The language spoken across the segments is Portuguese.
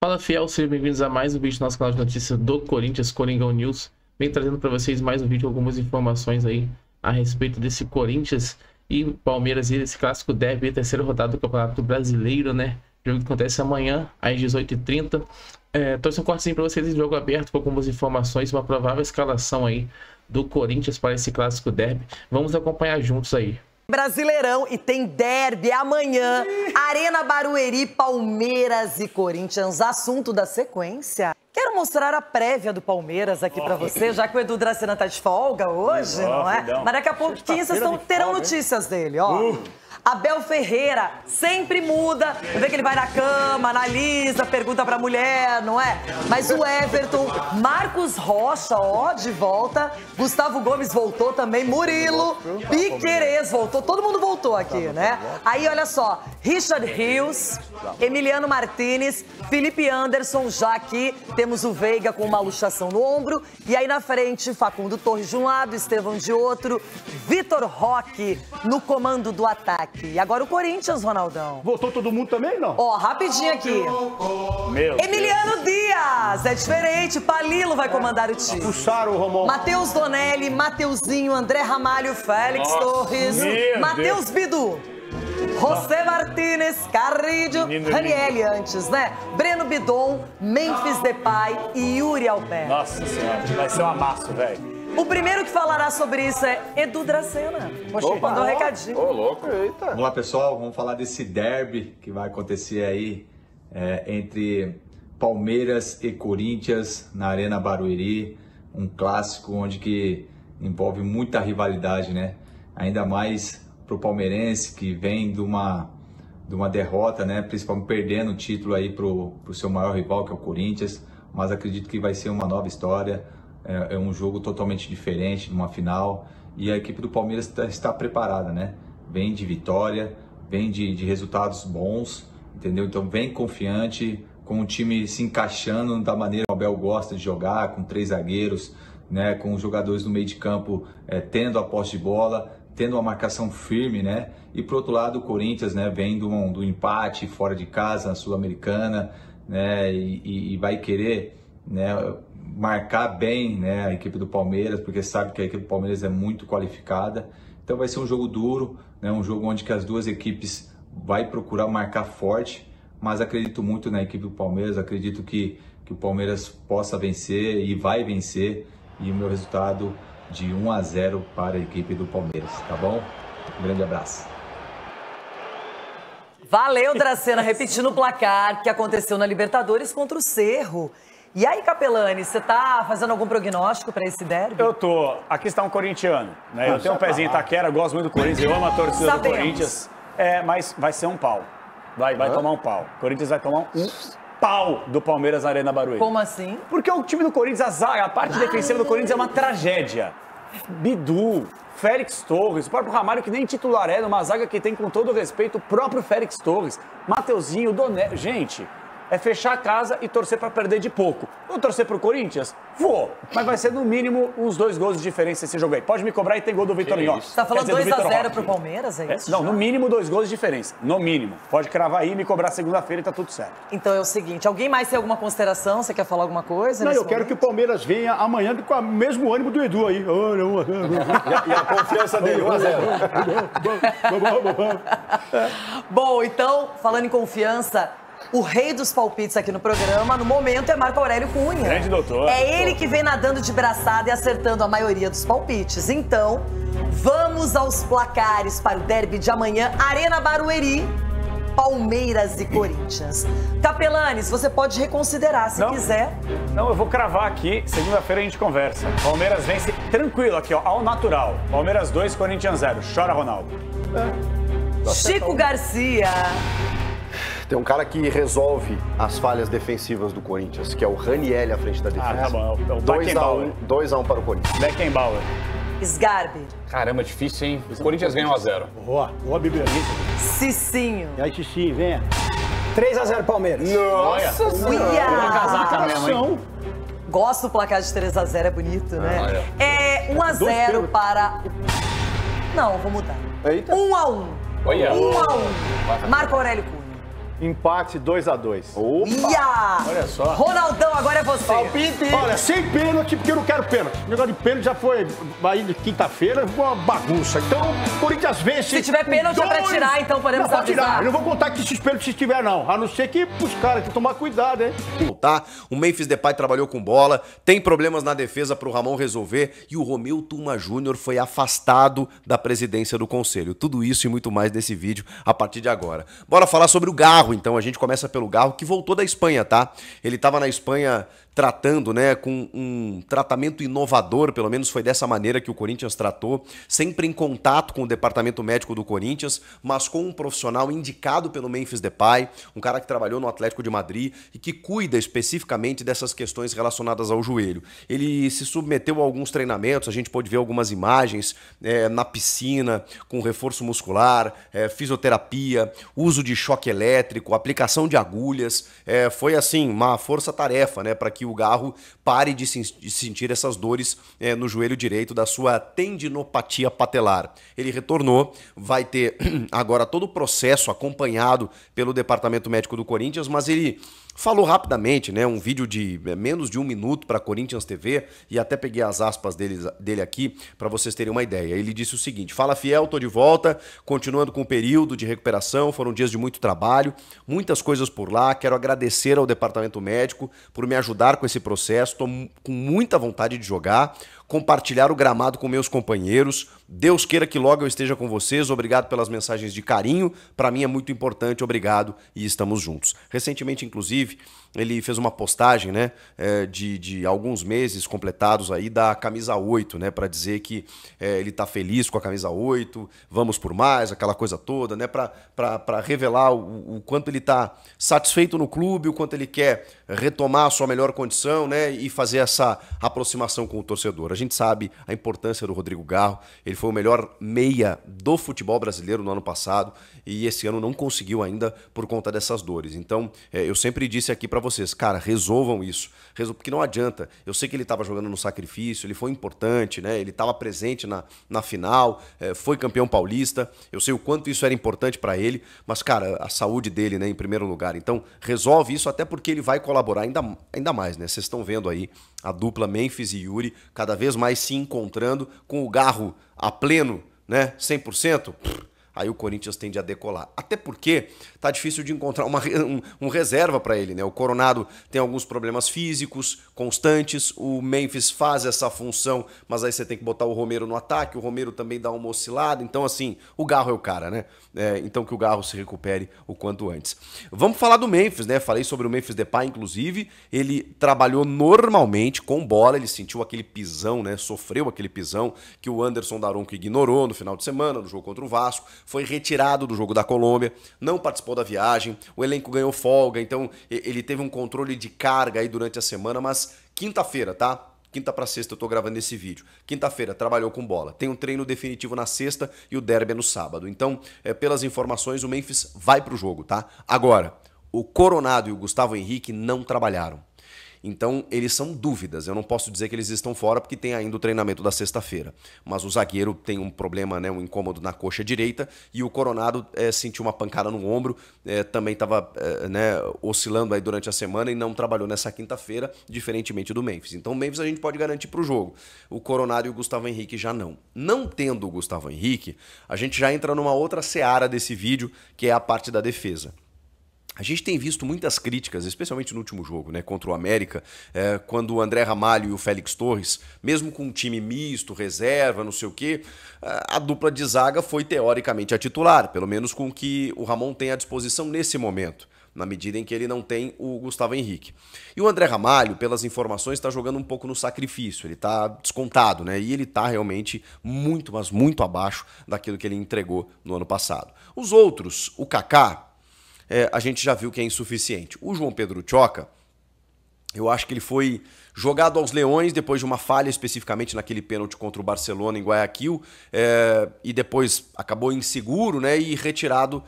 Fala, fiel, sejam bem-vindos a mais um vídeo do nosso canal de notícias do Corinthians, Coringão News. Vem trazendo para vocês mais um vídeo com algumas informações aí a respeito desse Corinthians e Palmeiras e desse clássico derby, terceira rodada do Campeonato Brasileiro, né? O jogo que acontece amanhã, às 18h30. Trouxe um cortezinho para vocês de jogo aberto com algumas informações, uma provável escalação aí do Corinthians para esse clássico derby. Vamos acompanhar juntos aí. Brasileirão e tem derby amanhã, Arena Barueri, Palmeiras e Corinthians, assunto da sequência. Quero mostrar a prévia do Palmeiras aqui pra você, já que o Edu Dracena tá de folga hoje, não é? Mas daqui a pouquinho vocês terão notícias dele, ó. Abel Ferreira sempre muda, vê que ele vai na cama, analisa, pergunta pra mulher, não é? Mas o Everton, Marcos Rocha, ó, de volta, Gustavo Gomes voltou também, Murilo, Piquerez voltou, todo mundo voltou aqui, né? Aí, olha só, Richard Rios, Emiliano Martinez, Felipe Anderson, já aqui, temos o Veiga com uma luxação no ombro, e aí na frente, Facundo Torres de um lado, Estevão de outro, Vitor Roque no comando do ataque. E agora o Corinthians, Ronaldão. Voltou todo mundo também, não? Ó, rapidinho aqui. Emiliano Dias, é diferente, Palilo vai comandar o time. Puxaram o Romão. Matheus Donelli, Mateuzinho, André Ramalho, Félix Torres, Matheus Bidu. José Martínez, Carrillo, Ranieri antes, né? Breno Bidon, Memphis Depay e Yuri Alberto. Nossa senhora, vai ser um amasso, velho. O primeiro que falará sobre isso é Edu Dracena. Poxa, mandou um recadinho. Ô, louco. Eita. Vamos lá, pessoal. Vamos falar desse derby que vai acontecer aí entre Palmeiras e Corinthians na Arena Barueri. Um clássico onde que envolve muita rivalidade, né? Ainda mais pro palmeirense que vem de uma derrota, né? Principalmente perdendo o título aí pro seu maior rival, que é o Corinthians. Mas acredito que vai ser uma nova história. É um jogo totalmente diferente, numa final, e a equipe do Palmeiras está preparada, né? Vem de vitória, vem de resultados bons, entendeu? Então vem confiante, com o time se encaixando da maneira que o Abel gosta de jogar, com 3 zagueiros, né? Com os jogadores do meio de campo tendo a posse de bola, tendo uma marcação firme, né? E por outro lado o Corinthians, né? Vem do empate fora de casa, na Sul-Americana, né? E vai querer, né? Marcar bem, né, a equipe do Palmeiras, porque sabe que a equipe do Palmeiras é muito qualificada. Então vai ser um jogo duro, né, um jogo onde que as duas equipes vai procurar marcar forte, mas acredito muito na equipe do Palmeiras, acredito que o Palmeiras possa vencer e vai vencer, e o meu resultado de 1-0 para a equipe do Palmeiras, tá bom? Um grande abraço. Valeu, Dracena, repetindo o placar que aconteceu na Libertadores contra o Cerro. E aí, Capelani, você tá fazendo algum prognóstico para esse derby? Eu tô. Aqui está um corintiano, né? Eu tenho um pezinho em Itaquera, eu gosto muito do Corinthians, eu amo a torcida do Corinthians. Mas vai ser um pau. Vai tomar um pau. O Corinthians vai tomar um pau do Palmeiras na Arena Barueri. Como assim? Porque o time do Corinthians, a parte defensiva do Corinthians é uma tragédia. Bidu, Félix Torres, o próprio Ramalho, que nem titular é, numa zaga que tem, com todo respeito, o próprio Félix Torres, Mateuzinho, Donelli. Gente, é fechar a casa e torcer para perder de pouco. Vou torcer pro Corinthians? Vou. Mas vai ser no mínimo uns 2 gols de diferença esse jogo aí. Pode me cobrar e tem gol do Vitor Roque. Você tá falando 2-0 pro Palmeiras, é isso? Não, no mínimo 2 gols de diferença. No mínimo. Pode cravar aí e me cobrar segunda-feira e tá tudo certo. Então é o seguinte, alguém mais tem alguma consideração? Você quer falar alguma coisa? Não, eu quero que o Palmeiras venha amanhã com o mesmo ânimo do Edu aí. E a confiança dele, 1-0. Bom, então, falando em confiança, o rei dos palpites aqui no programa, no momento, é Marco Aurélio Cunha. Grande doutor. É ele que vem nadando de braçada e acertando a maioria dos palpites. Então, vamos aos placares para o derby de amanhã, Arena Barueri, Palmeiras e Corinthians. Capelanes, você pode reconsiderar se quiser. Não, eu vou cravar aqui, segunda-feira a gente conversa. Palmeiras vence tranquilo aqui, ó, ao natural. Palmeiras 2, Corinthians 0. Chora, Ronaldo. Chico Garcia. Tem um cara que resolve as falhas defensivas do Corinthians, que é o Ranieri à frente da defesa. Ah, tá bom. É o Beckenbauer. 2-1 para o Corinthians. Beckenbauer. Sgarbi. Caramba, difícil, hein? O Corinthians ganha 1-0. Boa, Bíblia. Cicinho. E aí, Xixi, venha. 3-0 Palmeiras. Nossa, Uma casaca mesmo, hein? Gosto do placar de 3-0, é bonito, né? É 1-0 para... Não, vou mudar. 1-1. Olha. 1-1. Marco Aurélio Cunha. Empate 2-2. Ia! Olha só. Ronaldão, agora é você. Palpite! Olha, sem pênalti, porque eu não quero pênalti. O negócio de pênalti já foi aí de quinta-feira, foi uma bagunça. Então, o Corinthians vence. Se tiver pênalti é pra tirar, então podemos não, pode avisar. tirar. Eu não vou contar que esses pênaltis tiver, não. A não ser que os caras têm que tomar cuidado, hein? Tá? O Memphis Depay trabalhou com bola, tem problemas na defesa pro Ramon resolver e o Romeu Tuma Júnior foi afastado da presidência do conselho. Tudo isso e muito mais nesse vídeo a partir de agora. Bora falar sobre o Garro, então. A gente começa pelo Garro, que voltou da Espanha, tá? Ele tava na Espanha tratando, né, com um tratamento inovador, pelo menos foi dessa maneira que o Corinthians tratou, sempre em contato com o departamento médico do Corinthians, mas com um profissional indicado pelo Memphis Depay, um cara que trabalhou no Atlético de Madrid e que cuida especificamente dessas questões relacionadas ao joelho. Ele se submeteu a alguns treinamentos, a gente pôde ver algumas imagens na piscina, com reforço muscular, fisioterapia, uso de choque elétrico, aplicação de agulhas, foi assim, uma força-tarefa, né, para que o Garro pare de sentir essas dores no joelho direito da sua tendinopatia patelar. Ele retornou, vai ter agora todo o processo acompanhado pelo Departamento Médico do Corinthians, mas ele falou rapidamente, né, um vídeo de menos de 1 minuto para Corinthians TV, e até peguei as aspas dele aqui para vocês terem uma ideia. Ele disse o seguinte: fala Fiel, tô de volta, continuando com o período de recuperação, foram dias de muito trabalho, muitas coisas por lá, quero agradecer ao departamento médico por me ajudar com esse processo, tô com muita vontade de jogar, compartilhar o gramado com meus companheiros, Deus queira que logo eu esteja com vocês, obrigado pelas mensagens de carinho, para mim é muito importante, obrigado e estamos juntos. Recentemente, inclusive, ele fez uma postagem, né, de alguns meses completados aí da camisa 8, né, para dizer que ele tá feliz com a camisa 8, vamos por mais, aquela coisa toda, né, para revelar o quanto ele tá satisfeito no clube, o quanto ele quer retomar a sua melhor condição, né, e fazer essa aproximação com o torcedor. A gente sabe a importância do Rodrigo Garro, ele foi o melhor meia do futebol brasileiro no ano passado e esse ano não conseguiu ainda por conta dessas dores. Então, eu sempre disse aqui pra vocês, cara, resolvam isso, porque não adianta. Eu sei que ele estava jogando no sacrifício, ele foi importante, né? Ele estava presente na final, foi campeão paulista, eu sei o quanto isso era importante para ele, mas, cara, a saúde dele, né, em primeiro lugar. Então, resolve isso, até porque ele vai colaborar ainda mais, né? Vocês estão vendo aí a dupla Memphis e Yuri cada vez mais se encontrando, com o Garro a pleno, né, 100%, aí o Corinthians tende a decolar. Até porque tá difícil de encontrar um reserva para ele, né? O Coronado tem alguns problemas físicos constantes, o Memphis faz essa função, mas aí você tem que botar o Romero no ataque, o Romero também dá uma oscilada, então assim, o Garro é o cara, né? Então que o Garro se recupere o quanto antes. Vamos falar do Memphis, né? Falei sobre o Memphis Depay, inclusive, ele trabalhou normalmente com bola, ele sentiu aquele pisão, né? Sofreu aquele pisão que o Anderson Daronco ignorou no final de semana, no jogo contra o Vasco, foi retirado do jogo da Colômbia, não participou da viagem, o elenco ganhou folga, então ele teve um controle de carga aí durante a semana, mas quinta-feira, tá? Quinta para sexta eu tô gravando esse vídeo. Quinta-feira trabalhou com bola. Tem um treino definitivo na sexta e o derby é no sábado. Então, pelas informações, o Memphis vai pro jogo, tá? Agora, o Coronado e o Gustavo Henrique não trabalharam. Então, eles são dúvidas. Eu não posso dizer que eles estão fora porque tem ainda o treinamento da sexta-feira. Mas o zagueiro tem um problema, né, um incômodo na coxa direita, e o Coronado sentiu uma pancada no ombro, também estava né, oscilando aí durante a semana e não trabalhou nessa quinta-feira, diferentemente do Memphis. Então, o Memphis a gente pode garantir para o jogo. O Coronado e o Gustavo Henrique já não. Não tendo o Gustavo Henrique, a gente já entra numa outra seara desse vídeo, que é a parte da defesa. A gente tem visto muitas críticas, especialmente no último jogo, né, contra o América, quando o André Ramalho e o Félix Torres, mesmo com um time misto, reserva, não sei o quê, a dupla de zaga foi teoricamente a titular, pelo menos com o que o Ramon tem à disposição nesse momento, na medida em que ele não tem o Gustavo Henrique. E o André Ramalho, pelas informações, está jogando um pouco no sacrifício, ele está descontado, né? E ele está realmente muito, mas muito abaixo daquilo que ele entregou no ano passado. Os outros, o Kaká, a gente já viu que é insuficiente. O João Pedro Tchoca, eu acho que ele foi jogado aos leões depois de uma falha especificamente naquele pênalti contra o Barcelona em Guayaquil, e depois acabou inseguro, né, e retirado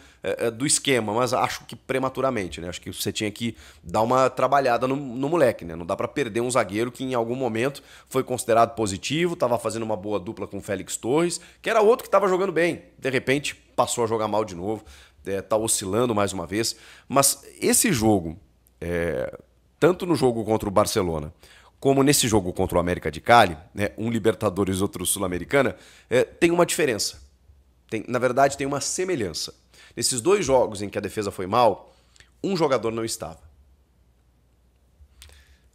do esquema, mas acho que prematuramente, né? Acho que você tinha que dar uma trabalhada no moleque, né? Não dá para perder um zagueiro que em algum momento foi considerado positivo, estava fazendo uma boa dupla com o Félix Torres, que era outro que estava jogando bem, de repente passou a jogar mal de novo. tá oscilando mais uma vez, mas esse jogo, tanto no jogo contra o Barcelona, como nesse jogo contra o América de Cali, né, um Libertadores e outro Sul-Americana, tem uma diferença. Na verdade, tem uma semelhança. Nesses dois jogos em que a defesa foi mal, um jogador não estava.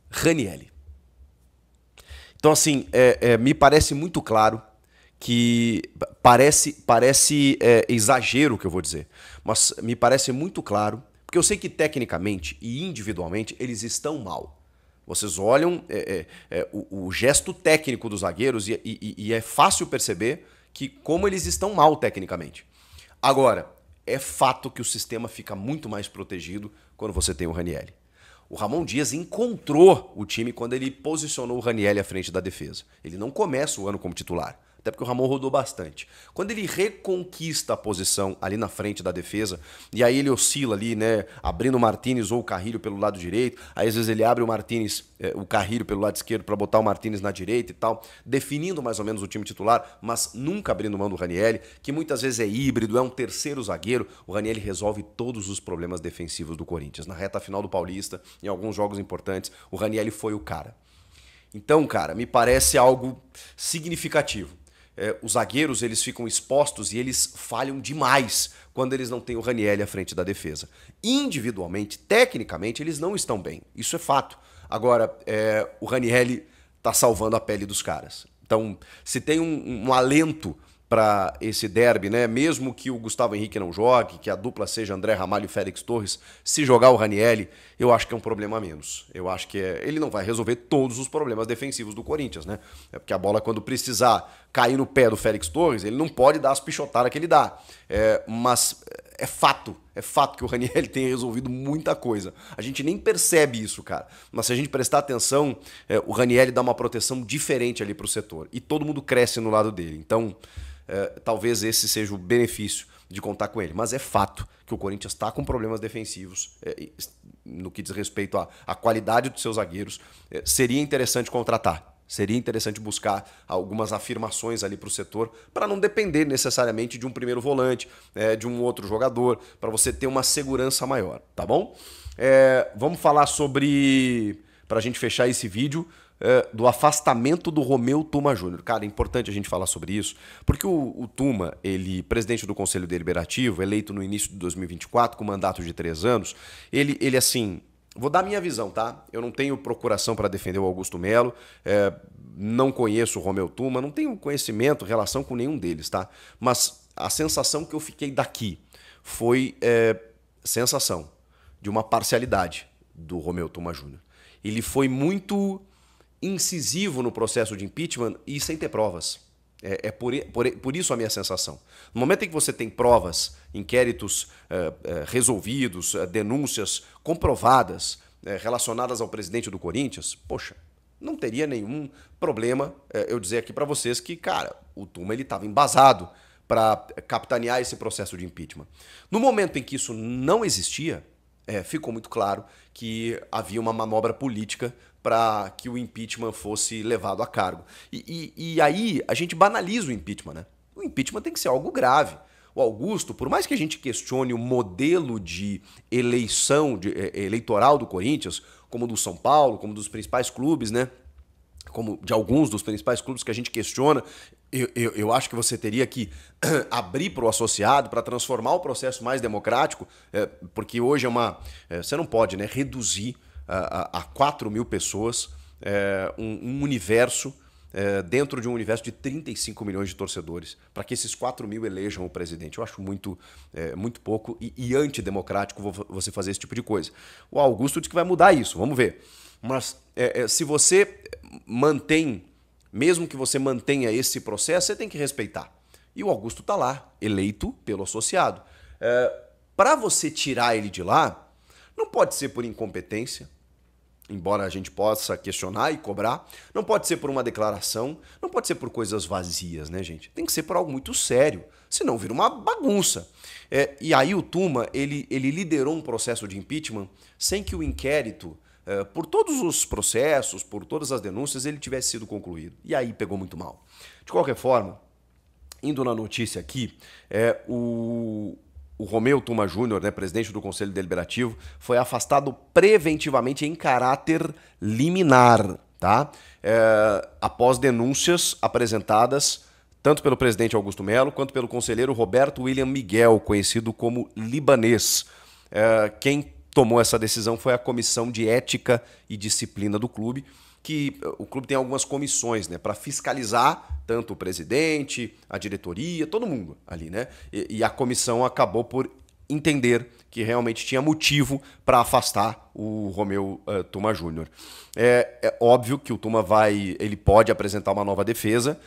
Ranielli. Então, assim, me parece muito claro que parece exagero o que eu vou dizer, mas me parece muito claro, porque eu sei que tecnicamente e individualmente eles estão mal. Vocês olham o gesto técnico dos zagueiros e é fácil perceber que como eles estão mal tecnicamente. Agora, é fato que o sistema fica muito mais protegido quando você tem o Ranielli. O Ramon Dias encontrou o time quando ele posicionou o Ranielli à frente da defesa. Ele não começa o ano como titular, até porque o Ramon rodou bastante. Quando ele reconquista a posição ali na frente da defesa, e aí ele oscila ali, né, abrindo o Martínez ou o Carrilho pelo lado direito, aí às vezes ele abre o Martínez, o Carrilho pelo lado esquerdo para botar o Martínez na direita e tal, definindo mais ou menos o time titular, mas nunca abrindo mão do Ranielli, que muitas vezes é híbrido, é um terceiro zagueiro. O Ranielli resolve todos os problemas defensivos do Corinthians. Na reta final do Paulista, em alguns jogos importantes, o Ranielli foi o cara. Então, cara, me parece algo significativo. Os zagueiros, eles ficam expostos e eles falham demais quando eles não têm o Ranielli à frente da defesa. Individualmente, tecnicamente, eles não estão bem. Isso é fato. Agora, o Ranielli tá salvando a pele dos caras. Então, se tem um alento para esse derby, né? Mesmo que o Gustavo Henrique não jogue, que a dupla seja André Ramalho e Félix Torres, se jogar o Ranielli, eu acho que é um problema a menos. Eu acho que ele não vai resolver todos os problemas defensivos do Corinthians, né? Porque a bola, quando precisar cair no pé do Félix Torres, ele não pode dar as pichotadas que ele dá. Mas é fato que o Ranielli tem resolvido muita coisa. A gente nem percebe isso, cara. Mas se a gente prestar atenção, o Ranielli dá uma proteção diferente ali pro setor. E todo mundo cresce no lado dele. Então, talvez esse seja o benefício de contar com ele. Mas é fato que o Corinthians está com problemas defensivos no que diz respeito à qualidade dos seus zagueiros. Seria interessante contratar. Seria interessante buscar algumas afirmações ali para o setor, para não depender necessariamente de um primeiro volante, de um outro jogador, para você ter uma segurança maior, tá bom? Vamos falar sobre, para a gente fechar esse vídeo, do afastamento do Romeu Tuma Júnior. Cara, é importante a gente falar sobre isso, porque o Tuma, ele, presidente do Conselho Deliberativo, eleito no início de 2024, com mandato de 3 anos, ele assim... Vou dar a minha visão, tá? Eu não tenho procuração para defender o Augusto Melo, não conheço o Romeu Tuma, não tenho conhecimento, relação com nenhum deles, tá? Mas a sensação que eu fiquei daqui foi sensação de uma parcialidade do Romeu Tuma Júnior. Ele foi muito incisivo no processo de impeachment e sem ter provas. Por isso a minha sensação. No momento em que você tem provas, inquéritos resolvidos, denúncias comprovadas relacionadas ao presidente do Corinthians, poxa, não teria nenhum problema eu dizer aqui para vocês que, cara, o Tuma ele estava embasado para capitanear esse processo de impeachment. No momento em que isso não existia, ficou muito claro que havia uma manobra política para que o impeachment fosse levado a cargo. E aí a gente banaliza o impeachment, né? O impeachment tem que ser algo grave. O Augusto, por mais que a gente questione o modelo de eleição eleitoral do Corinthians, como do São Paulo, como dos principais clubes, né? Como de alguns dos principais clubes que a gente questiona, eu acho que você teria que abrir para o associado para transformar o processo mais democrático, porque hoje você não pode, né, reduzir a 4 mil pessoas um universo dentro de um universo de 35 milhões de torcedores, para que esses 4 mil elejam o presidente. Eu acho muito pouco e antidemocrático você fazer esse tipo de coisa. O Augusto diz que vai mudar isso, vamos ver. Mas se você mantém, mesmo que você mantenha esse processo, você tem que respeitar. E o Augusto está lá, eleito pelo associado. Para você tirar ele de lá, não pode ser por incompetência, embora a gente possa questionar e cobrar, não pode ser por uma declaração, não pode ser por coisas vazias, né, gente? Tem que ser por algo muito sério, senão vira uma bagunça. E aí o Tuma, ele liderou um processo de impeachment sem que o inquérito, por todos os processos, por todas as denúncias, ele tivesse sido concluído. E aí pegou muito mal. De qualquer forma, indo na notícia aqui, o Romeu Tuma Júnior, né, presidente do Conselho Deliberativo, foi afastado preventivamente em caráter liminar, tá? Após denúncias apresentadas tanto pelo presidente Augusto Melo quanto pelo conselheiro Roberto William Miguel, conhecido como Libanês. Quem tomou essa decisão foi a Comissão de Ética e Disciplina do clube, que o clube tem algumas comissões, né, para fiscalizar tanto o presidente, a diretoria, todo mundo ali, né? E a comissão acabou por entender que realmente tinha motivo para afastar o Romeu Tuma Júnior. É óbvio que o Tuma ele pode apresentar uma nova defesa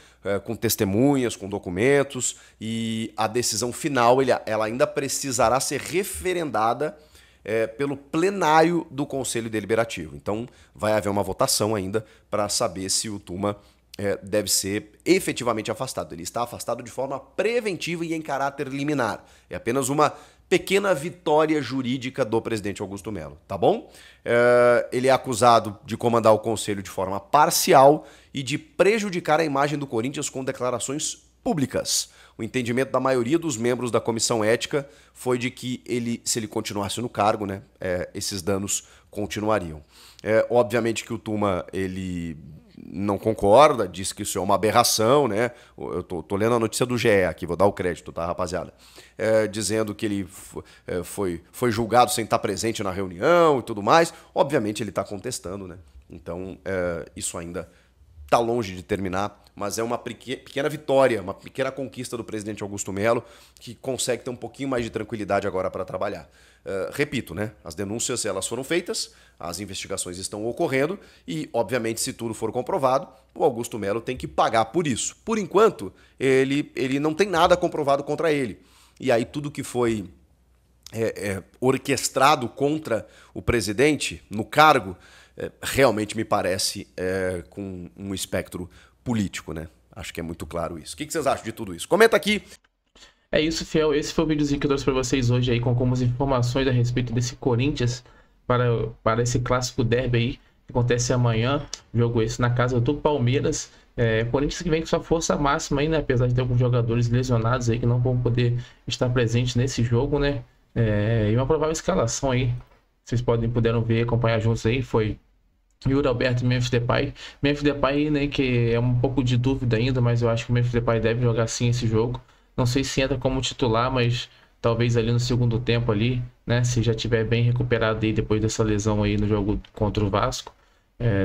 com testemunhas, com documentos, e a decisão final ela ainda precisará ser referendada pelo plenário do Conselho Deliberativo. Então vai haver uma votação ainda para saber se o Tuma deve ser efetivamente afastado. Ele está afastado de forma preventiva e em caráter liminar. É apenas uma pequena vitória jurídica do presidente Augusto Melo, tá bom? Ele é acusado de comandar o conselho de forma parcial e de prejudicar a imagem do Corinthians com declarações públicas. O entendimento da maioria dos membros da comissão ética foi de que se ele continuasse no cargo, né, esses danos continuariam. Obviamente que o Tuma, ele não concorda, diz que isso é uma aberração, né? Eu tô lendo a notícia do GE aqui, vou dar o crédito, tá, rapaziada? Dizendo que ele foi julgado sem estar presente na reunião e tudo mais. Obviamente ele está contestando, né? Então isso ainda está longe de terminar, mas é uma pequena vitória, uma pequena conquista do presidente Augusto Melo, que consegue ter um pouquinho mais de tranquilidade agora para trabalhar. Repito, né? As denúncias elas foram feitas, as investigações estão ocorrendo e, obviamente, se tudo for comprovado, o Augusto Melo tem que pagar por isso. Por enquanto, ele não tem nada comprovado contra ele. E aí tudo que foi orquestrado contra o presidente no cargo realmente me parece com um espectro político, né? Acho que é muito claro isso. O que vocês acham de tudo isso? Comenta aqui. É isso, fiel. Esse foi o videozinho que eu trouxe para vocês hoje aí, com algumas informações a respeito desse Corinthians para esse clássico derby aí, que acontece amanhã. Jogo esse na casa do Palmeiras. Corinthians que vem com sua força máxima aí, né? Apesar de ter alguns jogadores lesionados aí que não vão poder estar presentes nesse jogo, né? E uma provável escalação aí, vocês puderam ver, acompanhar juntos aí, foi Yuri Alberto e Memphis Depay. Memphis Depay, né, que é um pouco de dúvida ainda, mas eu acho que o Memphis Depay deve jogar sim esse jogo. Não sei se entra como titular, mas talvez ali no segundo tempo ali, né, se já tiver bem recuperado aí depois dessa lesão aí no jogo contra o Vasco,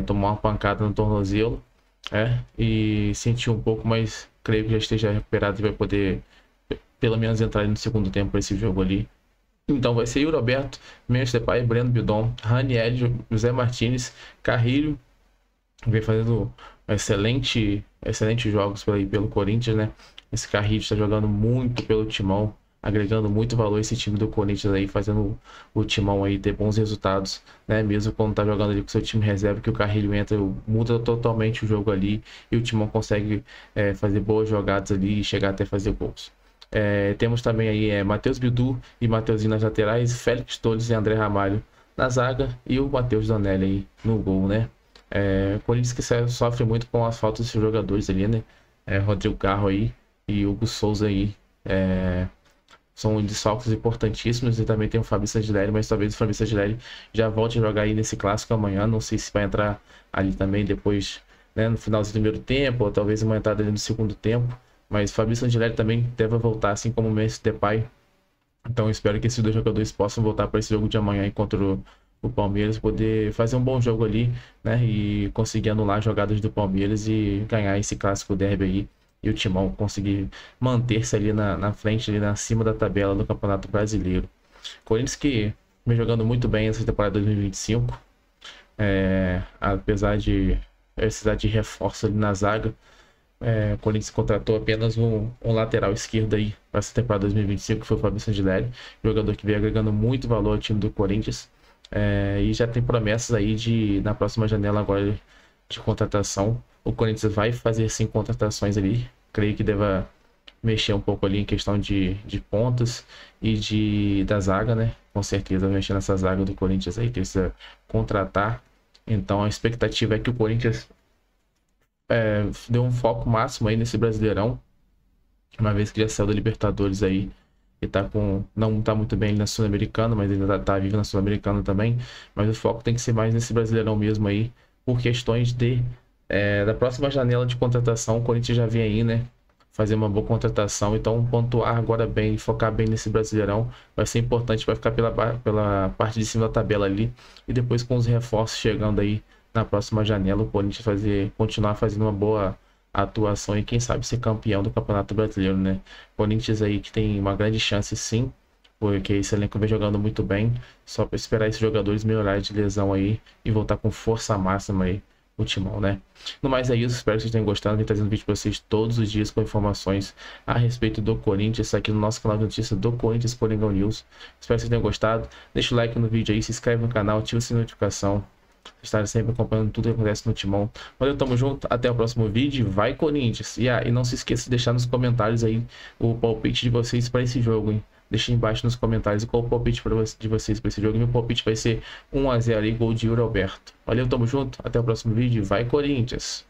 tomar uma pancada no tornozelo, e sentir um pouco, mas creio que já esteja recuperado e vai poder pelo menos entrar ali no segundo tempo para esse jogo ali. Então vai ser Yuri Alberto, Memphis Depay, Breno Bidon, Ranieri, José Martinez, Carrilho, vem fazendo excelentes jogos pelo Corinthians, né? Esse Carrilho está jogando muito pelo Timão, agregando muito valor esse time do Corinthians aí, fazendo o Timão aí ter bons resultados, né? Mesmo quando tá jogando ali com seu time reserva, que o Carrilho entra, muda totalmente o jogo ali e o Timão consegue fazer boas jogadas ali e chegar até fazer gols. Temos também aí Matheus Bidu e Mateuzinho nas laterais, Félix Torres e André Ramalho na zaga e o Matheus Donelli aí no gol, né? Corinthians que sofre muito com as faltas dos seus jogadores ali, né? Rodrigo Carro aí e Hugo Souza aí são desfalques importantíssimos, e também tem o Fabi Sangileri, mas talvez o Fabi Sangileri já volte a jogar aí nesse clássico amanhã. Não sei se vai entrar ali também depois, né, no finalzinho do primeiro tempo, ou talvez uma entrada ali no segundo tempo. Mas Fabi Sangileri também deve voltar, assim como o Memphis Depay. Então eu espero que esses dois jogadores possam voltar para esse jogo de amanhã contra o Palmeiras, poder fazer um bom jogo ali, né? E conseguir anular as jogadas do Palmeiras e ganhar esse clássico derby aí. E o Timão conseguir manter-se ali na frente, ali acima da tabela do Campeonato Brasileiro. Corinthians que vem jogando muito bem essa temporada 2025. Apesar de precisar de reforço ali na zaga. O Corinthians contratou apenas um lateral esquerdo aí para essa temporada 2025, que foi o Fábio Sangileri, jogador que vem agregando muito valor ao time do Corinthians, e já tem promessas aí na próxima janela agora de contratação. O Corinthians vai fazer sim contratações ali, creio que deva mexer um pouco ali em questão de pontas e da zaga, né? Com certeza vai mexer nessa zaga do Corinthians aí, precisa contratar. Então a expectativa é que o Corinthians deu um foco máximo aí nesse Brasileirão, uma vez que já saiu da Libertadores aí, Ele não tá muito bem na Sul-Americana, mas ele ainda tá vivo na Sul-Americana também. Mas o foco tem que ser mais nesse Brasileirão mesmo aí, por questões da próxima janela de contratação. O Corinthians já vem aí, né? Fazer uma boa contratação, então pontuar agora bem, focar bem nesse Brasileirão vai ser importante, vai ficar pela parte de cima da tabela ali, e depois com os reforços chegando aí na próxima janela, o Corinthians continuar fazendo uma boa atuação e quem sabe ser campeão do Campeonato Brasileiro, né? Corinthians aí que tem uma grande chance sim, porque esse elenco vem jogando muito bem, só para esperar esses jogadores melhorarem de lesão aí e voltar com força máxima aí o timão, né? No mais é isso, espero que vocês tenham gostado. Vem trazendo vídeo para vocês todos os dias com informações a respeito do Corinthians aqui no nosso canal de notícias do Corinthians, Coringão News. Espero que vocês tenham gostado. Deixa o like no vídeo aí, se inscreve no canal, ativa o sininho de notificação. Estarem sempre acompanhando tudo que acontece no timão. Valeu, tamo junto, até o próximo vídeo. Vai, Corinthians! E não se esqueça de deixar nos comentários aí o palpite de vocês para esse jogo, hein? Deixa aí embaixo nos comentários qual o palpite de vocês para esse jogo. E meu palpite vai ser 1 a 0 aí, gol de Yuri Alberto. Valeu, tamo junto, até o próximo vídeo. Vai, Corinthians!